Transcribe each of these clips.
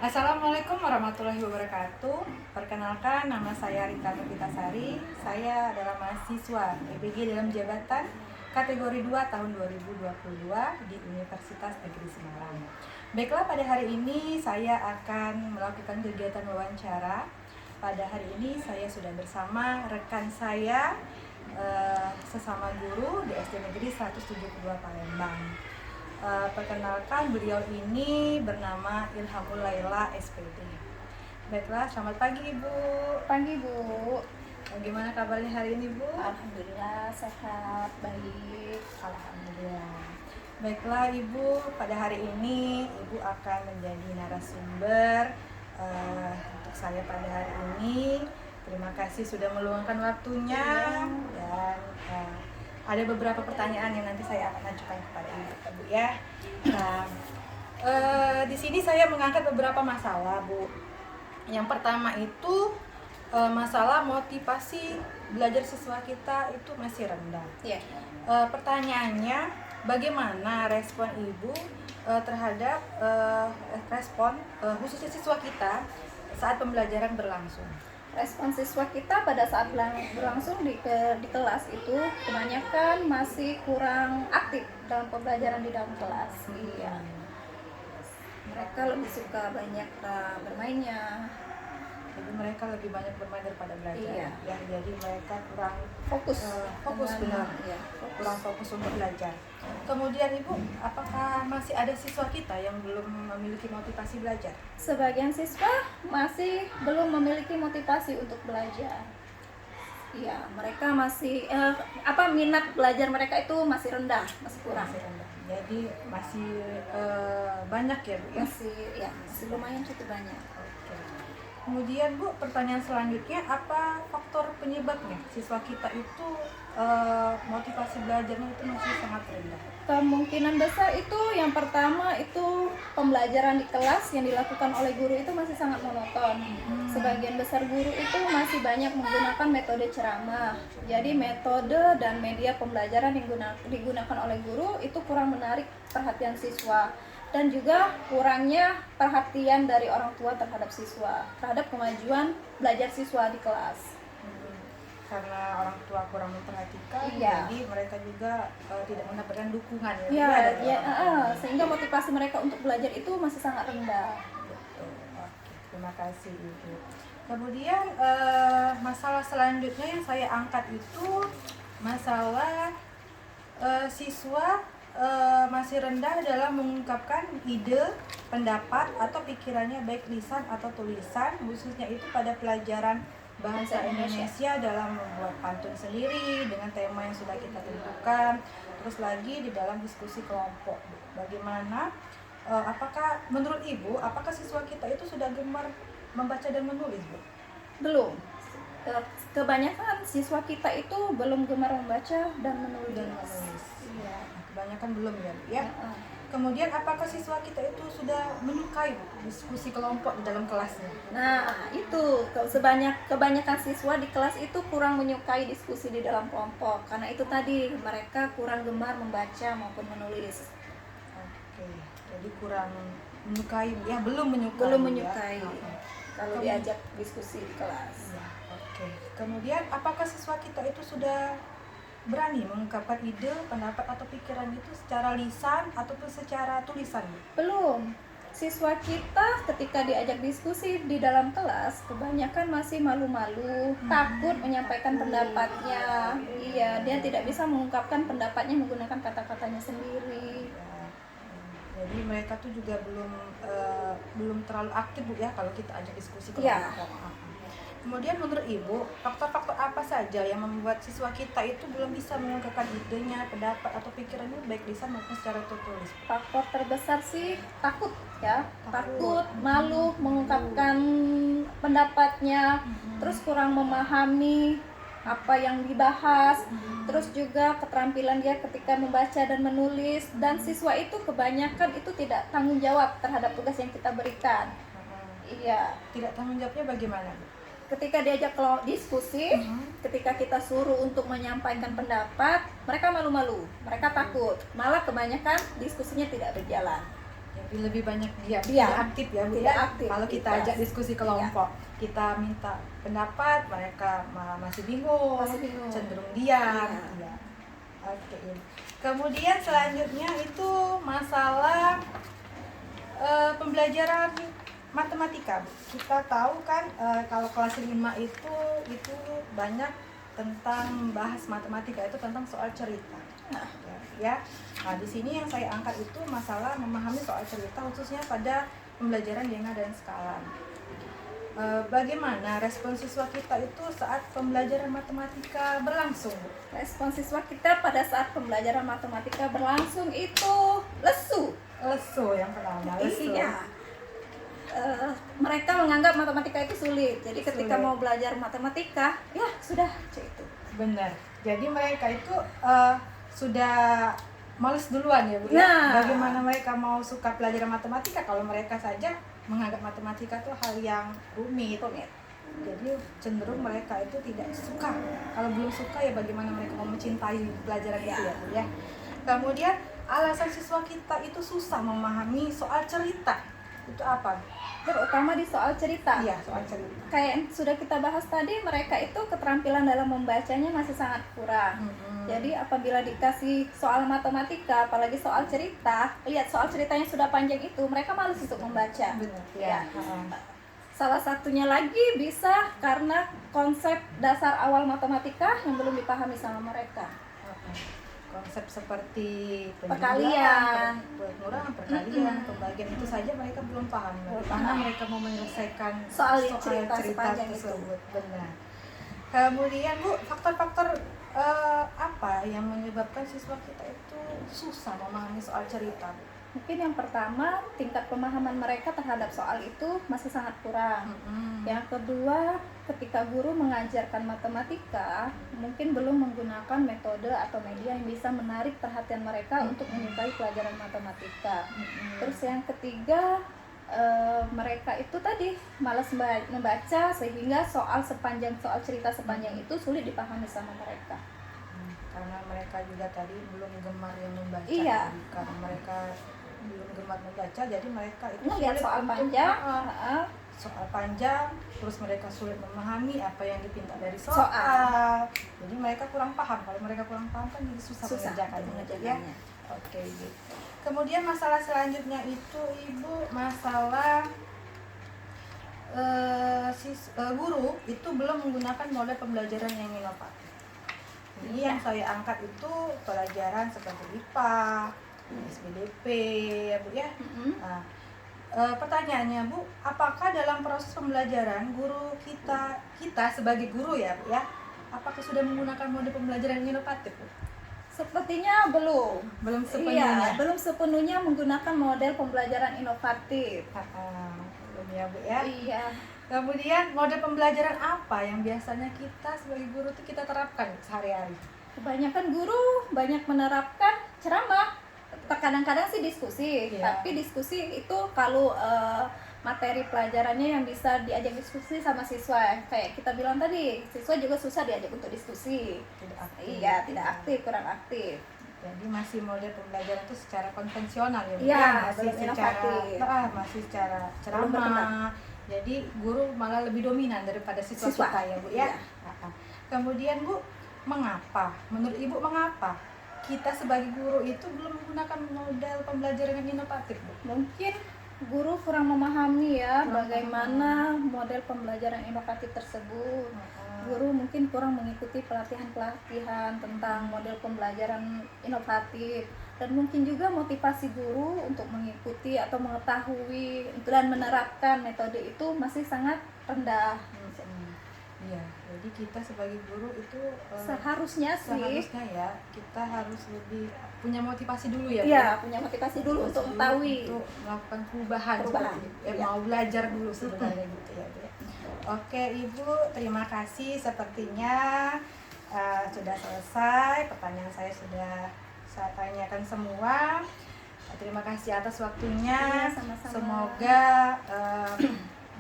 Assalamualaikum warahmatullahi wabarakatuh. Perkenalkan, nama saya Rita Novitasari. Saya adalah mahasiswa EPG dalam jabatan kategori 2 tahun 2022 di Universitas Negeri Semarang. Baiklah, pada hari ini saya akan melakukan kegiatan wawancara. Pada hari ini saya sudah bersama rekan saya sesama guru di SD Negeri 172 Palembang. Perkenalkan, beliau ini bernama Ilhamul Laila SPD. Baiklah, selamat pagi Ibu. Pagi Bu. Bagaimana kabarnya hari ini Bu? Alhamdulillah sehat, baik. Alhamdulillah. Baiklah Ibu, pada hari ini Ibu akan menjadi narasumber untuk saya pada hari ini. Terima kasih sudah meluangkan waktunya dan ada beberapa pertanyaan yang nanti saya akan ajukan kepada Ibu ya. Nah, di sini saya mengangkat beberapa masalah Bu. Yang pertama itu masalah motivasi belajar siswa kita itu masih rendah. Iya. Pertanyaannya, bagaimana respon Ibu terhadap respon khususnya siswa kita saat pembelajaran berlangsung? Respon siswa kita pada saat berlangsung di kelas itu kebanyakan masih kurang aktif dalam pembelajaran di dalam kelas. Iya. Mereka lebih suka banyak bermainnya. Jadi mereka lebih banyak bermain daripada belajar. Iya. Ya, jadi mereka kurang Fokus. benar. Iya, Kurang fokus untuk belajar. Kemudian Ibu, apakah masih ada siswa kita yang belum memiliki motivasi belajar? Sebagian siswa masih belum memiliki motivasi untuk belajar. Iya, mereka masih minat belajar mereka itu masih rendah, masih kurang. Masih rendah. Jadi masih banyak ya Bu ya? Masih lumayan cukup banyak. Oke. Kemudian Bu, pertanyaan selanjutnya, apa faktor penyebabnya siswa kita itu motivasi belajarnya itu masih sangat rendah? Kemungkinan besar itu yang pertama itu pembelajaran di kelas yang dilakukan oleh guru itu masih sangat monoton. Sebagian besar guru itu masih banyak menggunakan metode ceramah. Jadi metode dan media pembelajaran yang digunakan oleh guru itu kurang menarik perhatian siswa. Dan juga kurangnya perhatian dari orang tua terhadap siswa, terhadap kemajuan belajar siswa di kelas. Karena orang tua kurang memperhatikan, Iya. jadi mereka juga tidak mendapatkan dukungan ya. Iya, Ada orang tua. sehingga motivasi mereka untuk belajar itu masih sangat rendah. Betul. Oke, terima kasih Ibu. Kemudian masalah selanjutnya yang saya angkat itu masalah siswa masih rendah dalam mengungkapkan ide, pendapat atau pikirannya baik lisan atau tulisan, khususnya itu pada pelajaran bahasa Indonesia dalam membuat pantun sendiri dengan tema yang sudah kita tentukan, terus lagi di dalam diskusi kelompok. Bagaimana, apakah menurut Ibu, apakah siswa kita itu sudah gemar membaca dan menulis Bu? Belum. Kebanyakan siswa kita itu belum gemar membaca dan menulis. Iya. Kebanyakan belum ya Bu ya. Kemudian apakah siswa kita itu sudah menyukai diskusi kelompok di dalam kelasnya? Nah, itu kebanyakan siswa di kelas itu kurang menyukai diskusi di dalam kelompok karena itu tadi mereka kurang gemar membaca maupun menulis. Oke, jadi kurang menyukai ya, belum menyukai. Kalau diajak diskusi di kelas. Ya, oke. Kemudian apakah siswa kita itu sudah berani mengungkapkan ide, pendapat atau pikiran itu secara lisan ataupun secara tulisan? Belum. Siswa kita ketika diajak diskusi di dalam kelas kebanyakan masih malu-malu, takut menyampaikan pendapatnya. Iya, dia tidak bisa mengungkapkan pendapatnya menggunakan kata-katanya sendiri. Jadi mereka tuh juga belum terlalu aktif Bu ya kalau kita ajak diskusi kelompok. Kemudian menurut Ibu, faktor-faktor apa saja yang membuat siswa kita itu belum bisa mengungkapkan idenya, pendapat atau pikirannya baik lisan maupun secara tertulis? Faktor terbesar sih takut ya, takut, malu mengungkapkan pendapatnya, terus kurang memahami apa yang dibahas, terus juga keterampilan dia ketika membaca dan menulis, dan siswa itu kebanyakan itu tidak tanggung jawab terhadap tugas yang kita berikan. Iya. Tidak tanggung jawabnya bagaimana Bu? Ketika diajak diskusi, ketika kita suruh untuk menyampaikan pendapat, mereka malu-malu, mereka takut, malah kebanyakan diskusinya tidak berjalan. lebih banyak dia Diam. aktif ya Bu Tidak ya. aktif Kalau di kita kelas. ajak diskusi kelompok, kita minta pendapat, mereka masih bingung, Masih bingung. cenderung diam. Iya. Iya. Oke. Kemudian selanjutnya itu masalah pembelajaran matematika, Bu. Kita tahu kan kalau kelas 5 itu banyak tentang bahas matematika, itu tentang soal cerita. Ya. Nah, di sini yang saya angkat itu masalah memahami soal cerita khususnya pada pembelajaran Denga dan Skala. Bagaimana respon siswa kita itu saat pembelajaran matematika berlangsung, Bu? Respon siswa kita pada saat pembelajaran matematika berlangsung itu lesu. Lesu yang pertama, lesu. Iya. Mereka menganggap matematika itu sulit. Jadi ketika Sulit. mau belajar matematika, ya sudah itu. Benar. Jadi mereka itu sudah males duluan ya Bu. Nah. Bagaimana mereka mau suka pelajaran matematika kalau mereka saja menganggap matematika itu hal yang rumit. Jadi cenderung mereka itu tidak suka. Kalau belum suka ya bagaimana mereka mau mencintai pelajaran itu ya Bu ya. Kemudian alasan siswa kita itu susah memahami soal cerita. Itu apa? Terutama di soal cerita. Iya, soal cerita. Kayak yang sudah kita bahas tadi, mereka itu keterampilan dalam membacanya masih sangat kurang. Jadi apabila dikasih soal matematika, apalagi soal cerita, lihat soal ceritanya sudah panjang itu, mereka malas untuk membaca. Benar. Ya. Ya. Salah satunya lagi bisa karena konsep dasar awal matematika yang belum dipahami sama mereka. Konsep seperti Perkalian. pengurangan, perkalian, pembagian itu saja mereka belum paham. Bagaimana mereka mau menyelesaikan Soal cerita sepanjang tersebut. Benar. Kemudian Bu, faktor-faktor apa yang menyebabkan siswa kita itu susah memahami soal cerita, Bu? Mungkin yang pertama, tingkat pemahaman mereka terhadap soal itu masih sangat kurang. Yang kedua, ketika guru mengajarkan matematika, mungkin belum menggunakan metode atau media yang bisa menarik perhatian mereka untuk menyukai pelajaran matematika. Terus yang ketiga, mereka itu tadi malas membaca sehingga soal cerita sepanjang itu sulit dipahami sama mereka. Karena mereka juga tadi belum gemar yang membaca. Iya. Karena mereka belum gemar membaca, jadi mereka itu Lihat sulit soal untuk, panjang, soal panjang, terus mereka sulit memahami apa yang dipinta dari soal. Jadi mereka kurang paham. Kalau mereka kurang paham kan jadi susah mengerjakannya. Ya. Oke, gitu. Kemudian masalah selanjutnya itu Ibu, masalah guru itu belum menggunakan model pembelajaran yang inovatif. Jadi yang saya angkat itu pelajaran seperti IPA, SPDP ya Bu ya. Nah, pertanyaannya Bu, apakah dalam proses pembelajaran guru kita sebagai guru ya Bu ya, apakah sudah menggunakan model pembelajaran yang inovatif Bu? Sepertinya belum. Belum sepenuhnya. Iya, belum sepenuhnya menggunakan model pembelajaran inovatif. Belum ya Bu ya. Iya. Kemudian model pembelajaran apa yang biasanya kita sebagai guru itu kita terapkan sehari-hari? Kebanyakan guru banyak menerapkan ceramah. Kadang-kadang sih diskusi, tapi diskusi itu kalau materi pelajarannya yang bisa diajak diskusi sama siswa. Kayak kita bilang tadi, siswa juga susah diajak untuk diskusi. Tidak aktif. Iya, tidak aktif, kurang aktif. Jadi masih model pembelajaran itu secara konvensional ya Bu? Iya, masih belum secara ceramah. Jadi guru malah lebih dominan daripada siswa kita ya Bu ya. Iya. Kemudian Bu, menurut Ibu mengapa kita sebagai guru itu belum menggunakan model pembelajaran yang inovatif Bu? Mungkin guru kurang memahami ya bagaimana model pembelajaran inovatif tersebut. Guru mungkin kurang mengikuti pelatihan-pelatihan tentang model pembelajaran inovatif, dan mungkin juga motivasi guru untuk mengikuti atau mengetahui dan menerapkan metode itu masih sangat rendah. Iya, jadi kita sebagai guru itu seharusnya ya kita harus lebih punya motivasi dulu ya. Iya, punya motivasi dulu untuk mengetahui, untuk melakukan perubahan. Mau belajar dulu sebenarnya gitu ya. Oke Ibu, terima kasih. Sepertinya sudah selesai. Pertanyaan saya sudah saya tanyakan semua. Terima kasih atas waktunya. Sama-sama. Semoga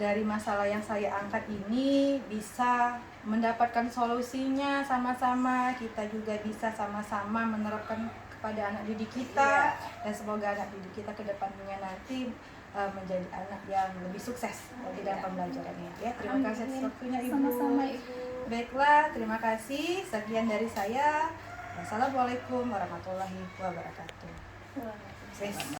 dari masalah yang saya angkat ini bisa mendapatkan solusinya sama-sama. Kita juga bisa sama-sama menerapkan kepada anak didik kita, Iya. dan semoga anak didik kita ke depannya nanti menjadi anak yang lebih sukses di dalam pembelajarannya ya. Terima kasih atas Amin. waktunya Ibu. Sama-sama Ibu. Baiklah, terima kasih. Sekian dari saya. Wassalamualaikum warahmatullahi wabarakatuh. Waalaikumsalam.